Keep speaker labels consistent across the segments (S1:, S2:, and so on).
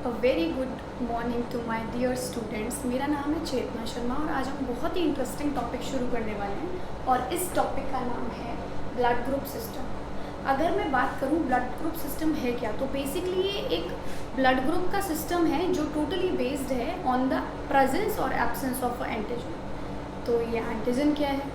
S1: A very good morning to my dear students. मेरा नाम है चेतना शर्मा और आज हम बहुत ही इंटरेस्टिंग टॉपिक शुरू करने वाले हैं और इस टॉपिक का नाम है ब्लड ग्रुप सिस्टम। अगर मैं बात करूं ब्लड ग्रुप सिस्टम है क्या, तो बेसिकली ये एक ब्लड ग्रुप का सिस्टम है जो टोटली बेस्ड है ऑन द प्रेजेंस और एब्सेंस ऑफ एंटीजन। तो ये एंटीजन क्या है,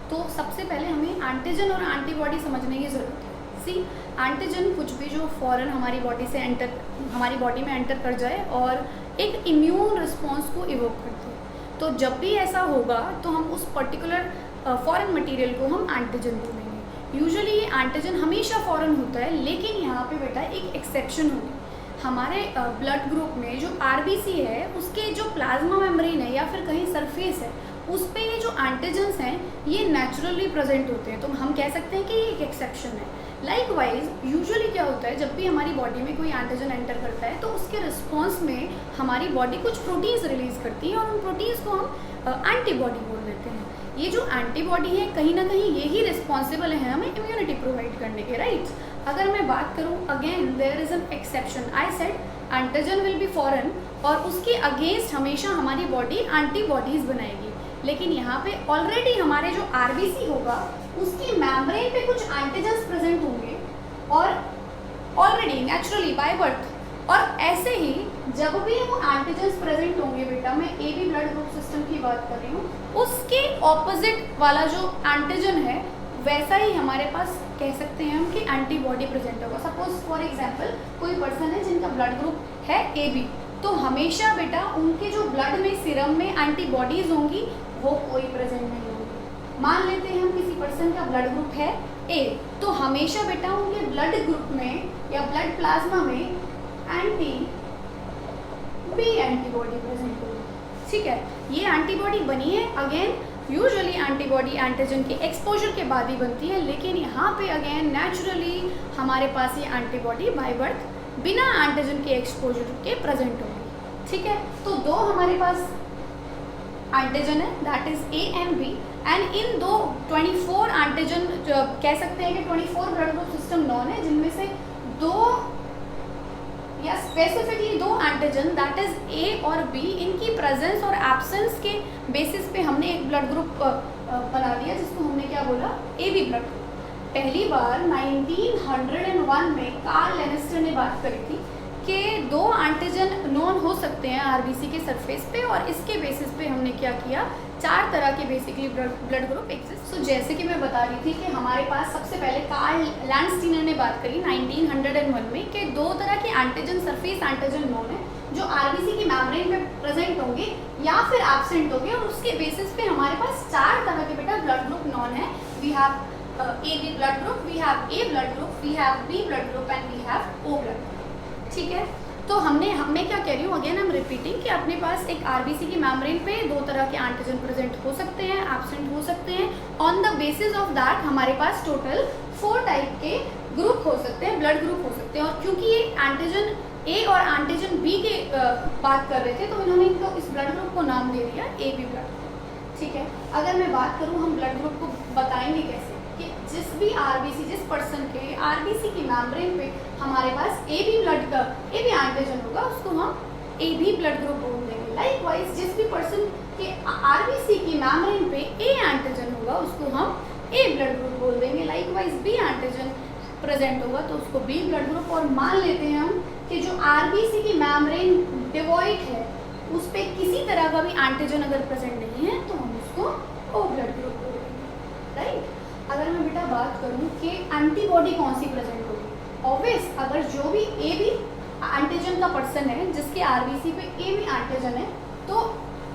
S1: तो सबसे पहले हमें एंटीजन और एंटीबॉडी समझने की ज़रूरत है। सी, एंटीजन कुछ भी जो फॉरेन हमारी बॉडी में एंटर कर जाए और एक इम्यून रिस्पॉन्स को इवोक करते हैं। तो जब भी ऐसा होगा तो हम उस पर्टिकुलर फॉरेन मटेरियल को हम एंटीजन बोलेंगे। यूजुअली ये एंटीजन हमेशा फॉरेन होता है, लेकिन यहाँ पे बेटा एक एक्सेप्शन होगी। हमारे ब्लड ग्रुप में जो आरबीसी है उसके जो प्लाज्मा मेम्ब्रेन है या फिर कहीं सरफेस है, उस पे ये जो एंटीजन्स हैं ये नेचुरली प्रेजेंट होते हैं। तो हम कह सकते हैं कि ये एक एक्सेप्शन है। लाइकवाइज यूजुअली क्या होता है, जब भी हमारी बॉडी में कोई एंटीजन एंटर करता है तो उसके रिस्पॉन्स में हमारी बॉडी कुछ प्रोटीन्स रिलीज करती है और उन प्रोटीन्स को हम एंटीबॉडी बोल देते हैं। ये जो एंटीबॉडी है कहीं ना कहीं यही रिस्पॉन्सिबल है हमें इम्यूनिटी प्रोवाइड करने के, राइट। अगर मैं बात करूँ, again there is an exception. I said antigen will be foreign और उसके अगेंस्ट हमेशा हमारी बॉडी एंटीबॉडीज बनाएगी। लेकिन यहाँ पे ऑलरेडी हमारे जो आरबीसी होगा उसकी मेम्ब्रेन पे कुछ एंटीजन्स प्रेजेंट होंगे और ऑलरेडी नेचुरली बाय बर्थ। और ऐसे ही जब भी वो एंटीजन्स प्रेजेंट होंगे बेटा, मैं A B blood group system की बात कर रही हूँ, उसके ऑपोजिट वाला जो एंटीजन है वैसा ही हमारे पास कह सकते हैं हम कि एंटीबॉडी प्रेजेंट होगा। सपोज फॉर एग्जांपल कोई पर्सन है जिनका ब्लड ग्रुप है ए बी, तो हमेशा बेटा उनके जो ब्लड में सीरम में एंटीबॉडीज होंगी वो कोई प्रेजेंट नहीं होगी। मान लेते हैं हम किसी पर्सन का ब्लड ग्रुप है ए, तो हमेशा बेटा उनके ब्लड ग्रुप में या ब्लड प्लाज्मा में एंटीबॉडी प्रेजेंट होगी। ठीक है, ये एंटीबॉडी बनी है अगेन यूजुअली एंटीबॉडी एंटीजन के एक्सपोजर के बाद ही बनती है, लेकिन यहाँ पे अगेन नेचुरली हमारे पास ये एंटीबॉडी बाय बर्थ बिना एंटीजन के एक्सपोजर के प्रेजेंट होगी। ठीक है, तो दो हमारे पास एंटीजन है, that is A and B, and इन दो 24 एंटीजन कह सकते हैं कि 24 ब्लड ग्रुप सिस्टम नॉन है, जिनमें से दो या स्पेसिफिकली दो एंटीजन दैट इज ए और बी, इनकी प्रेजेंस और एब्सेंस के बेसिस पे हमने एक ब्लड ग्रुप बना दिया जिसको हमने क्या बोला, ए बी ब्लड ग्रुप। पहली बार 1901 में कार्ल लेनिस्टर ने बात करी थी कि दो एंटीजन नॉन हो सकते हैं आरबीसी के सरफेस पे, और इसके बेसिस पे हमने क्या किया, चार तरह के बेसिकली ब्लड ग्रुप एग्जिस्ट। सो जैसे कि मैं बता रही थी कि हमारे पास सबसे पहले कार्ल लैंडस्टीनर ने बात करी 1901 में कि दो तरह के एंटीजन सरफेस एंटीजन नॉन है जो आरबीसी की मेम्ब्रेन में प्रेजेंट होंगे या फिर एब्सेंट होंगे, और उसके बेसिस पे हमारे पास चार तरह के बेटा ब्लड ग्रुप नॉन है। We have A B blood group, we have A blood group, we have B blood group and we have O blood group. ठीक है, तो मैं क्या कह रही हूँ, अगेन आई एम रिपीटिंग कि अपने पास एक आरबीसी की मेम्ब्रेन पे दो तरह के एंटीजन प्रेजेंट हो सकते हैं, एब्सेंट हो सकते हैं। On the basis of that हमारे पास टोटल 4 टाइप के ग्रुप हो सकते हैं, ब्लड ग्रुप हो सकते हैं। और क्योंकि ये एंटीजन ए और एंटीजन बी के बात कर रहे थे, तो इन्होंने इनको इस ब्लड ग्रुप को नाम दे दिया ए बी ब्लड ग्रुप। ठीक है, अगर मैं बात करूँ हम ब्लड ग्रुप को बताएंगे कैसे, कि जिस भी आरबीसी, जिस पर्सन के आरबीसी की मेम्ब्रेन पे हमारे पास ए बी एंटीजन होगा उसको हम ए बी ब्लड ग्रुप बोल देंगे। लाइकवाइज जिस भी पर्सन के आरबीसी की मेम्ब्रेन पे ए एंटीजन होगा उसको हम ए ब्लड ग्रुप बोल देंगे। लाइकवाइज बी एंटीजन प्रेजेंट होगा तो उसको बी ब्लड ग्रुप। और मान लेते हैं हम कि जो आरबीसी की मेम्ब्रेन डिवॉइड है उस पर किसी तरह का भी एंटीजन अगर प्रेजेंट नहीं है तो हम उसको ओ ब्लड ग्रुप बोल देंगे, राइट। अगर मैं बेटा बात करूँ कि एंटीबॉडी कौन सी प्रेजेंट होगी, ऑब्वियस अगर जो भी ए बी एंटीजन का पर्सन है जिसके आरबीसी पे ए बी एंटीजन है, तो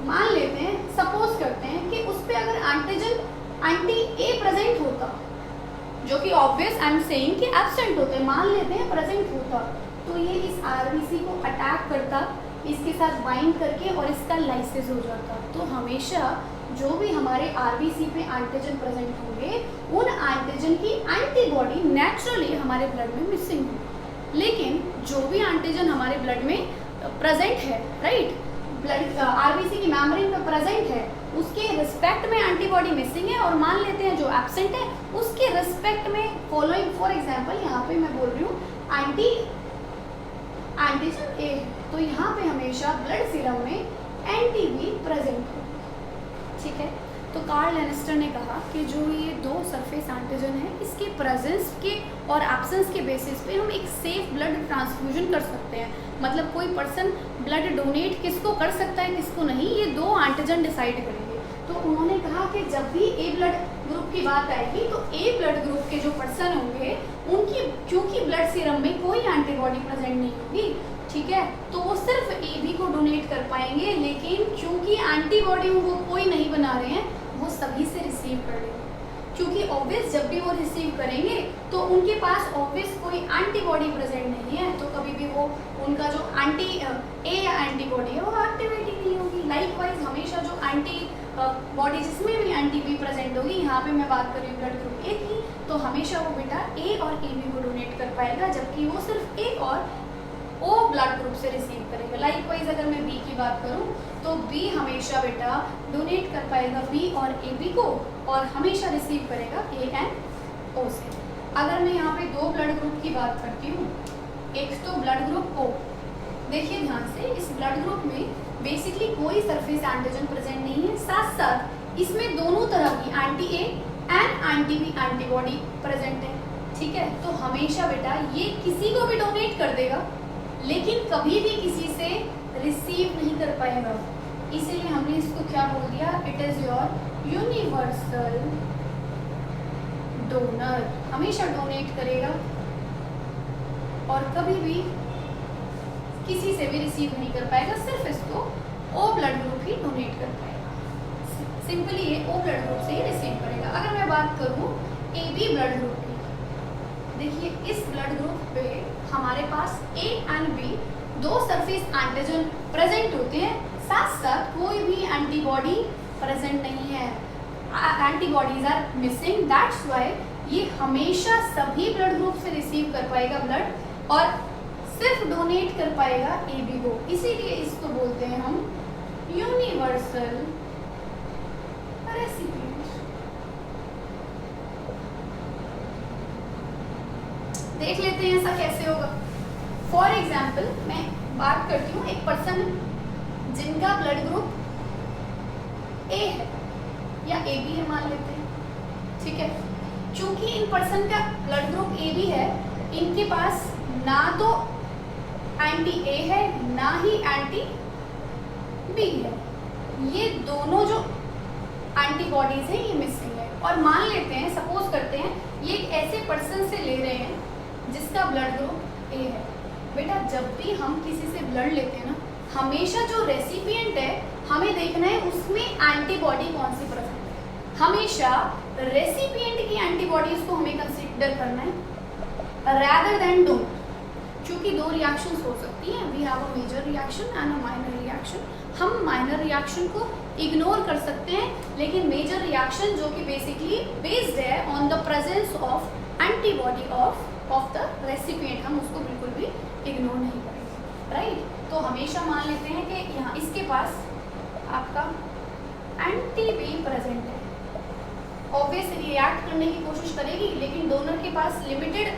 S1: मान लेते हैं, सपोज करते हैं कि उस पर अगर एंटीजन एंटी ए प्रेजेंट होता, जो कि ऑब्वियस आई एम सेइंग कि एब्सेंट होते, मान लेते हैं प्रेजेंट होता, तो ये इस आरबीसी को अटैक करता, इसके साथ बाइंड करके और इसका लाइसिस हो जाता। तो हमेशा जो भी हमारे आरबीसी पे एंटीजन प्रेजेंट होंगे उन एंटीजन की एंटीबॉडी नेचुरली हमारे ब्लड में मिसिंग होगी। लेकिन जो भी एंटीजन हमारे ब्लड में प्रेजेंट है, राइट, ब्लड आरबीसी की मेम्ब्रेन पे प्रेजेंट है, उसके रिस्पेक्ट में एंटीबॉडी मिसिंग है, और मान लेते हैं जो एब्सेंट है उसके रिस्पेक्ट में फॉलोइंग, फॉर एग्जांपल यहाँ पे मैं बोल रही हूँ एंटीजन ए, तो पे हमेशा ब्लड सीरम में एंटीबी प्रेजेंट हो। ठीक है, तो कार्ल लेनिस्टर ने कहा कि जो ये दो सरफेस एंटीजन है, इसके प्रेजेंस के और एब्सेंस के बेसिस पे हम एक सेफ ब्लड ट्रांसफ्यूजन कर सकते हैं। मतलब कोई पर्सन ब्लड डोनेट किसको कर सकता है किसको नहीं, ये दो एंटीजन डिसाइड करेंगे। तो उन्होंने कहा कि जब भी ए ब्लड ग्रुप की बात आएगी तो ए ब्लड ग्रुप के जो पर्सन होंगे उनकी क्योंकि ब्लड सीरम में कोई एंटीबॉडी प्रेजेंट नहीं होगी, ठीक है, तो वो सिर्फ ए बी को डोनेट कर पाएंगे। लेकिन क्योंकि एंटीबॉडी वो कोई नहीं बना रहे हैं, वो सभी से रिसीव कर लेंगे। क्योंकि ऑब्वियस जब भी वो रिसीव करेंगे तो उनके पास ऑब्वियस कोई एंटीबॉडी प्रेजेंट नहीं है, तो कभी भी वो उनका जो ए या एंटीबॉडी है वो एक्टिवेट ही नहीं होगी। लाइकवाइज हमेशा जो बॉडी जिसमें भी एंटी बी प्रेजेंट होगी, यहाँ पे मैं बात कर रही हूँ ब्लड ग्रुप ए की, तो हमेशा वो बेटा ए और ए बी को डोनेट कर पाएगा, जबकि वो सिर्फ ए और ओ ब्लड ग्रुप से रिसीव करेगा। लाइकवाइज अगर मैं बी की बात करूँ तो बी हमेशा बेटा डोनेट कर पाएगा बी और ए बी को, और हमेशा रिसीव करेगा ए एंड ओ से। अगर मैं यहाँ पे दो ब्लड ग्रुप की बात करती हूँ, एक तो ब्लड ग्रुप ओ, देखिए ध्यान से, इस ब्लड ग्रुप में बेसिकली कोई सरफेस एंटीजन प्रेजेंट नहीं है, साथ साथ इसमें दोनों तरह की anti A and anti B antibody present है। ठीक है, तो हमेशा बेटा ये किसी को भी डोनेट कर देगा लेकिन कभी भी किसी से रिसीव नहीं कर पाएगा। इसीलिए हमने इसको क्या बोल दिया, it is your universal donor. हमेशा डोनेट करेगा और कभी भी किसी से भी रिसीव नहीं कर पाएगा, सिर्फ इसको ओ ब्लड ग्रुप ही डोनेट कर पाएगा। सिंपली ये ओ ब्लड ग्रुप से ही रिसीव करेगा। अगर मैं बात करूँ ए बी ब्लड ग्रुप की, देखिए इस ब्लड ग्रुप पे हमारे पास ए एंड बी दो सरफेस एंटीजन प्रेजेंट होते हैं, साथ साथ कोई भी एंटीबॉडी प्रेजेंट नहीं है, antibodies are missing. That's why ये हमेशा सभी ब्लड ग्रुप से रिसीव कर पाएगा ब्लड और सिर्फ डोनेट कर पाएगा ए बी को। इसीलिए इसको बोलते हैं हम यूनिवर्सल रेसिपिएंट। देख लेते हैं ऐसा कैसे होगा। फॉर एग्जाम्पल मैं बात करती हूँ, एक पर्सन जिनका ब्लड ग्रुप ए है या ए बी है मान लेते हैं, ठीक है। चूंकि इन पर्सन का ब्लड ग्रुप ए बी है, इनके पास ना तो एंटी ए है ना ही एंटी बी है, ये दोनों जो एंटीबॉडीज हैं ये मिसिंग है। और मान लेते हैं, सपोज करते हैं ये एक ऐसे पर्सन से ले रहे हैं जिसका ब्लड ग्रुप ए है। बेटा जब भी हम किसी से ब्लड लेते हैं ना, हमेशा जो रेसिपिएंट है हमें देखना है उसमें एंटीबॉडी कौन सी प्रेजेंट है। हमेशा रेसिपिएंट की एंटीबॉडीज को हमें कंसीडर करना है रैदर देन डोनर। क्योंकि दो रिएक्शंस हो सकती हैं, we have a major reaction and a minor reaction. हम माइनर रिएक्शन को इग्नोर कर सकते हैं, लेकिन मेजर रिएक्शन जो कि बेसिकली बेस्ड है on the presence of antibody of the recipient, हम उसको बिल्कुल भी इग्नोर नहीं करेंगे, राइट। तो हमेशा मान लेते हैं कि यहाँ इसके पास आपका एंटी बी प्रेजेंट है, ऑब्वियस रिएक्ट करने की कोशिश करेगी, लेकिन डोनर के पास लिमिटेड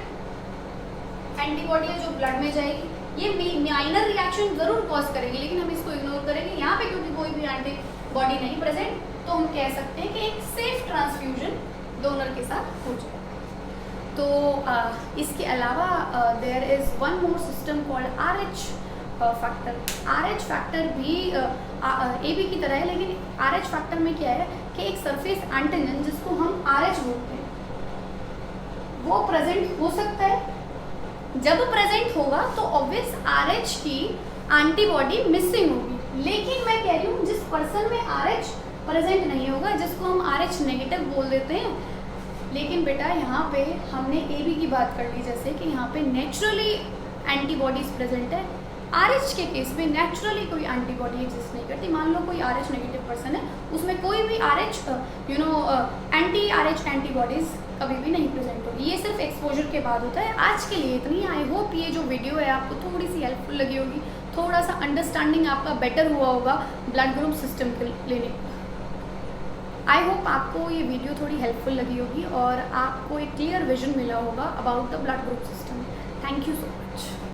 S1: एंटीबॉडी है जो ब्लड में जाएगी। ये माइनर रिएक्शन जरूर कॉज करेगी, लेकिन हम इसको इग्नोर करेंगे। यहाँ पे क्योंकि कोई भी एंटीबॉडी नहीं प्रेजेंट, तो हम कह सकते हैं कि एक सेफ ट्रांसफ्यूजन डोनर के साथ हो जाएगा। तो इसके अलावा there is one more system called RH factor. RH factor भी AB की तरह है, लेकिन RH फैक्टर में क्या है कि एक सरफेस एंटीजन जिसको हम RH बोलते हैं वो प्रेजेंट हो सकता है। जब प्रेजेंट होगा तो ऑब्वियस RH की एंटीबॉडी मिसिंग होगी, लेकिन मैं कह रही हूँ जिस पर्सन में RH प्रेजेंट नहीं होगा, जिसको हम RH नेगेटिव बोल देते हैं, लेकिन बेटा यहाँ पे हमने AB की बात कर ली, जैसे कि यहाँ पे नेचुरली एंटीबॉडीज प्रेजेंट है। RH के केस में नेचुरली कोई एंटीबॉडी एग्जिस्ट नहीं करती। मान लो कोई RH नेगेटिव पर्सन है, उसमें कोई भी RH एंटी RH एंटीबॉडीज कभी भी नहीं प्रेजेंट होगी। ये सिर्फ एक्सपोजर के बाद होता है। आज के लिए इतनी। आई होप ये जो वीडियो है आपको थोड़ी सी हेल्पफुल लगी होगी, थोड़ा सा अंडरस्टैंडिंग आपका बेटर हुआ होगा ब्लड ग्रुप सिस्टम के लेने। आई होप आपको ये वीडियो थोड़ी हेल्पफुल लगी होगी और आपको एक क्लियर विजन मिला होगा about the blood group system. Thank you so much.